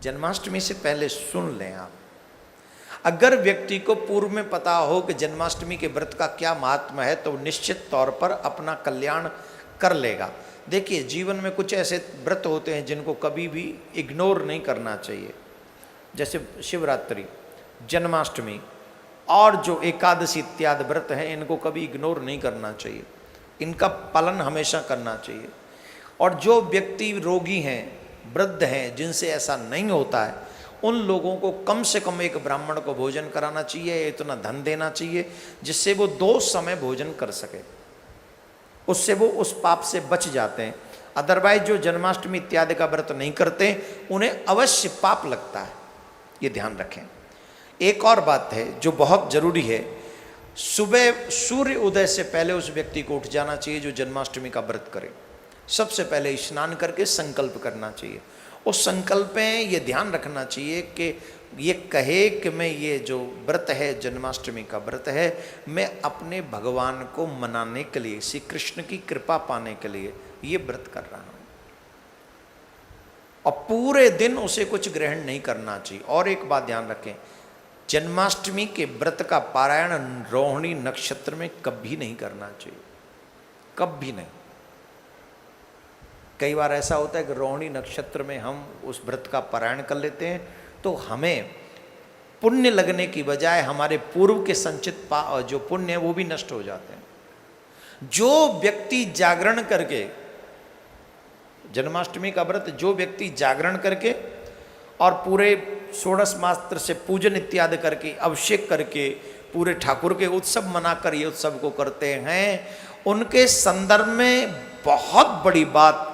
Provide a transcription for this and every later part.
जन्माष्टमी से पहले सुन लें आप। अगर व्यक्ति को पूर्व में पता हो कि जन्माष्टमी के व्रत का क्या महात्मा है तो निश्चित तौर पर अपना कल्याण कर लेगा। देखिए, जीवन में कुछ ऐसे व्रत होते हैं जिनको कभी भी इग्नोर नहीं करना चाहिए, जैसे शिवरात्रि, जन्माष्टमी और जो एकादशी इत्यादि व्रत हैं, इनको कभी इग्नोर नहीं करना चाहिए, इनका पालन हमेशा करना चाहिए। और जो व्यक्ति रोगी हैं, वृद्ध हैं, जिनसे ऐसा नहीं होता है, उन लोगों को कम से कम एक ब्राह्मण को भोजन कराना चाहिए, इतना धन देना चाहिए जिससे वो 2 समय भोजन कर सके, उससे वो उस पाप से बच जाते हैं। अदरवाइज जो जन्माष्टमी इत्यादि का व्रत नहीं करते उन्हें अवश्य पाप लगता है, ये ध्यान रखें। एक और बात है जो बहुत जरूरी है, सुबह सूर्य उदय से पहले उस व्यक्ति को उठ जाना चाहिए जो जन्माष्टमी का व्रत करे। सबसे पहले स्नान करके संकल्प करना चाहिए। उस संकल्प में ये ध्यान रखना चाहिए कि ये कहे कि मैं ये जो व्रत है, जन्माष्टमी का व्रत है, मैं अपने भगवान को मनाने के लिए, श्री कृष्ण की कृपा पाने के लिए ये व्रत कर रहा हूँ। और पूरे दिन उसे कुछ ग्रहण नहीं करना चाहिए। और एक बात ध्यान रखें, जन्माष्टमी के व्रत का पारायण रोहिणी नक्षत्र में कभी नहीं करना चाहिए, कभी नहीं। कई बार ऐसा होता है कि रोहिणी नक्षत्र में हम उस व्रत का पारायण कर लेते हैं तो हमें पुण्य लगने की बजाय हमारे पूर्व के संचित जो पुण्य है वो भी नष्ट हो जाते हैं। जो व्यक्ति जागरण करके, जन्माष्टमी का व्रत जो व्यक्ति जागरण करके और पूरे 16 मात्र से पूजन इत्यादि करके, अभिषेक करके, पूरे ठाकुर के उत्सव मनाकर ये उत्सव को करते हैं, उनके संदर्भ में बहुत बड़ी बात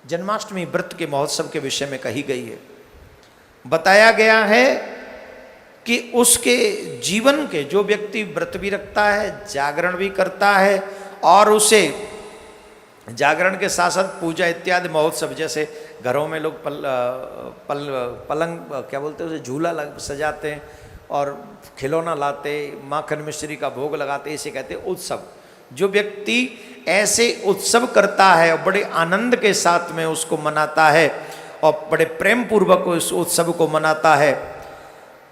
जन्माष्टमी व्रत के महोत्सव के विषय में कही गई है। बताया गया है कि उसके जीवन के, जो व्यक्ति व्रत भी रखता है, जागरण भी करता है और उसे जागरण के साथ साथ पूजा इत्यादि महोत्सव, जैसे घरों में लोग पलंग क्या बोलते हैं उसे, झूला सजाते हैं और खिलौना लाते, माखन मिश्री का भोग लगाते, इसे कहते हैं उत्सव। जो व्यक्ति ऐसे उत्सव करता है और बड़े आनंद के साथ में उसको मनाता है और बड़े प्रेम पूर्वक उस उत्सव को मनाता है,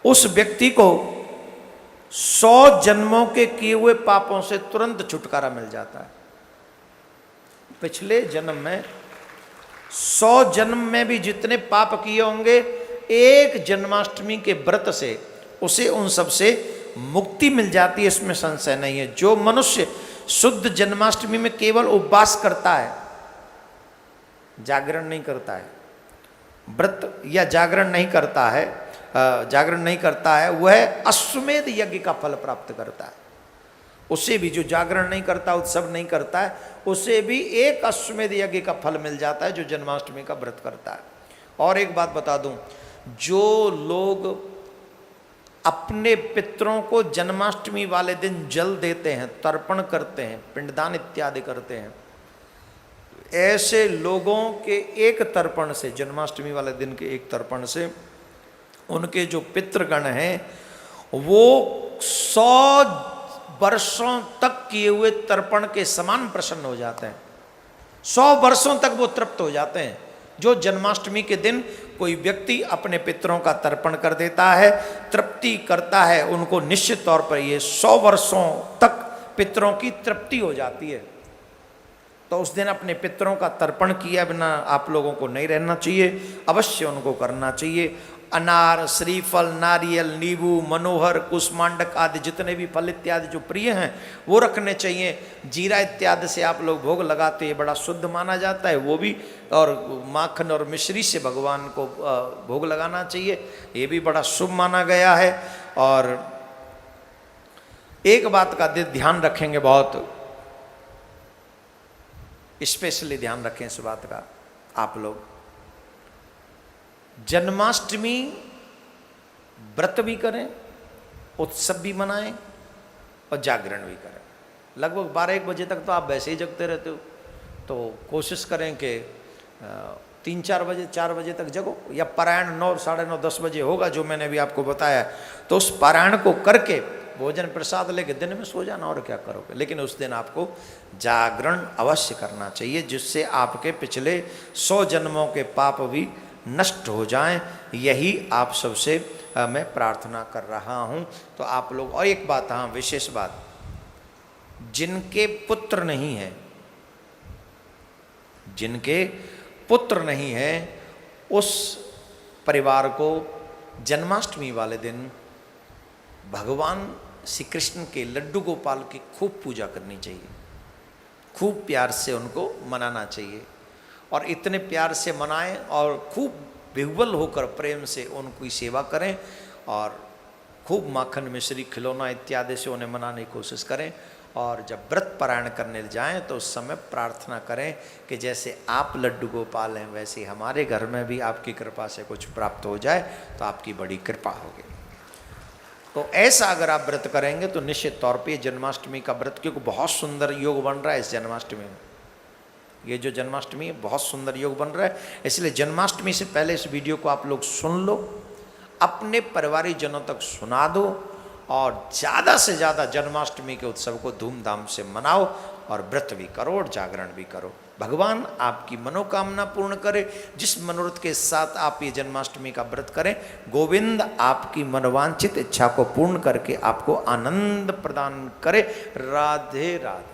उस व्यक्ति को 100 जन्मों के किए हुए पापों से तुरंत छुटकारा मिल जाता है। पिछले जन्म में 100 जन्म में भी जितने पाप किए होंगे, एक जन्माष्टमी के व्रत से उसे उन सब से मुक्ति मिल जाती है, इसमें संशय नहीं है। जो मनुष्य शुद्ध जन्माष्टमी में केवल उपवास करता है, जागरण नहीं करता है, व्रत या जागरण नहीं करता है, वह अश्वमेध यज्ञ का फल प्राप्त करता है। उसे भी, जो जागरण नहीं करता, उत्सव नहीं करता है, उसे भी एक अश्वमेध यज्ञ का फल मिल जाता है जो जन्माष्टमी का व्रत करता है। और एक बात बता दूं, जो लोग अपने पितरों को जन्माष्टमी वाले दिन जल देते हैं, तर्पण करते हैं, पिंडदान इत्यादि करते हैं, ऐसे लोगों के एक तर्पण से, जन्माष्टमी वाले दिन के एक तर्पण से, उनके जो पितृगण हैं वो 100 वर्षों तक किए हुए तर्पण के समान प्रसन्न हो जाते हैं। 100 वर्षों तक वो तृप्त हो जाते हैं। जो जन्माष्टमी के दिन कोई व्यक्ति अपने पितरों का तर्पण कर देता है, तृप्ति करता है, उनको निश्चित तौर पर ये 100 वर्षों तक पितरों की तृप्ति हो जाती है। तो उस दिन अपने पितरों का तर्पण किया बिना आप लोगों को नहीं रहना चाहिए, अवश्य उनको करना चाहिए। अनार, श्रीफल, नारियल, नींबू, मनोहर, कुष्मांडक आदि जितने भी फल इत्यादि जो प्रिय हैं वो रखने चाहिए। जीरा इत्यादि से आप लोग भोग लगाते हैं, बड़ा शुद्ध माना जाता है वो भी। और माखन और मिश्री से भगवान को भोग लगाना चाहिए, ये भी बड़ा शुभ माना गया है। और एक बात का ध्यान रखेंगे, बहुत स्पेशली ध्यान रखें इस बात का आप लोग, जन्माष्टमी व्रत भी करें, उत्सव भी मनाएं और जागरण भी करें। लगभग 12-1 बजे तक तो आप वैसे ही जगते रहते हो, तो कोशिश करें कि 3-4 बजे 4 बजे तक जगो, या पारायण 9, 9:30, 10 बजे होगा जो मैंने भी आपको बताया, तो उस पारायण को करके भोजन प्रसाद लेके दिन में सो जाना, और क्या करोगे। लेकिन उस दिन आपको जागरण अवश्य करना चाहिए, जिससे आपके पिछले 100 जन्मों के पाप भी नष्ट हो जाएं, यही आप सबसे मैं प्रार्थना कर रहा हूँ। तो आप लोग, और एक बात, हाँ विशेष बात, जिनके पुत्र नहीं है, जिनके पुत्र नहीं है, उस परिवार को जन्माष्टमी वाले दिन भगवान श्री कृष्ण के लड्डू गोपाल की खूब पूजा करनी चाहिए, खूब प्यार से उनको मनाना चाहिए, और इतने प्यार से मनाएं और खूब विह्वल होकर प्रेम से उनकी सेवा करें, और खूब माखन मिश्री खिलौना इत्यादि से उन्हें मनाने की कोशिश करें। और जब व्रत पारायण करने जाएं तो उस समय प्रार्थना करें कि जैसे आप लड्डू गोपाल हैं वैसे हमारे घर में भी आपकी कृपा से कुछ प्राप्त हो जाए, तो आपकी बड़ी कृपा होगी। तो ऐसा अगर आप व्रत करेंगे तो निश्चित तौर पे जन्माष्टमी का व्रत, क्योंकि बहुत सुंदर योग बन रहा है इस जन्माष्टमी में, ये जो जन्माष्टमी है बहुत सुंदर योग बन रहा है। इसलिए जन्माष्टमी से पहले इस वीडियो को आप लोग सुन लो, अपने परिवारिक जनों तक सुना दो, और ज़्यादा से ज़्यादा जन्माष्टमी के उत्सव को धूमधाम से मनाओ, और व्रत भी करो और जागरण भी करो। भगवान आपकी मनोकामना पूर्ण करे। जिस मनोरथ के साथ आप ये जन्माष्टमी का व्रत करें, गोविंद आपकी मनोवांछित इच्छा को पूर्ण करके आपको आनंद प्रदान करे। राधे राधे।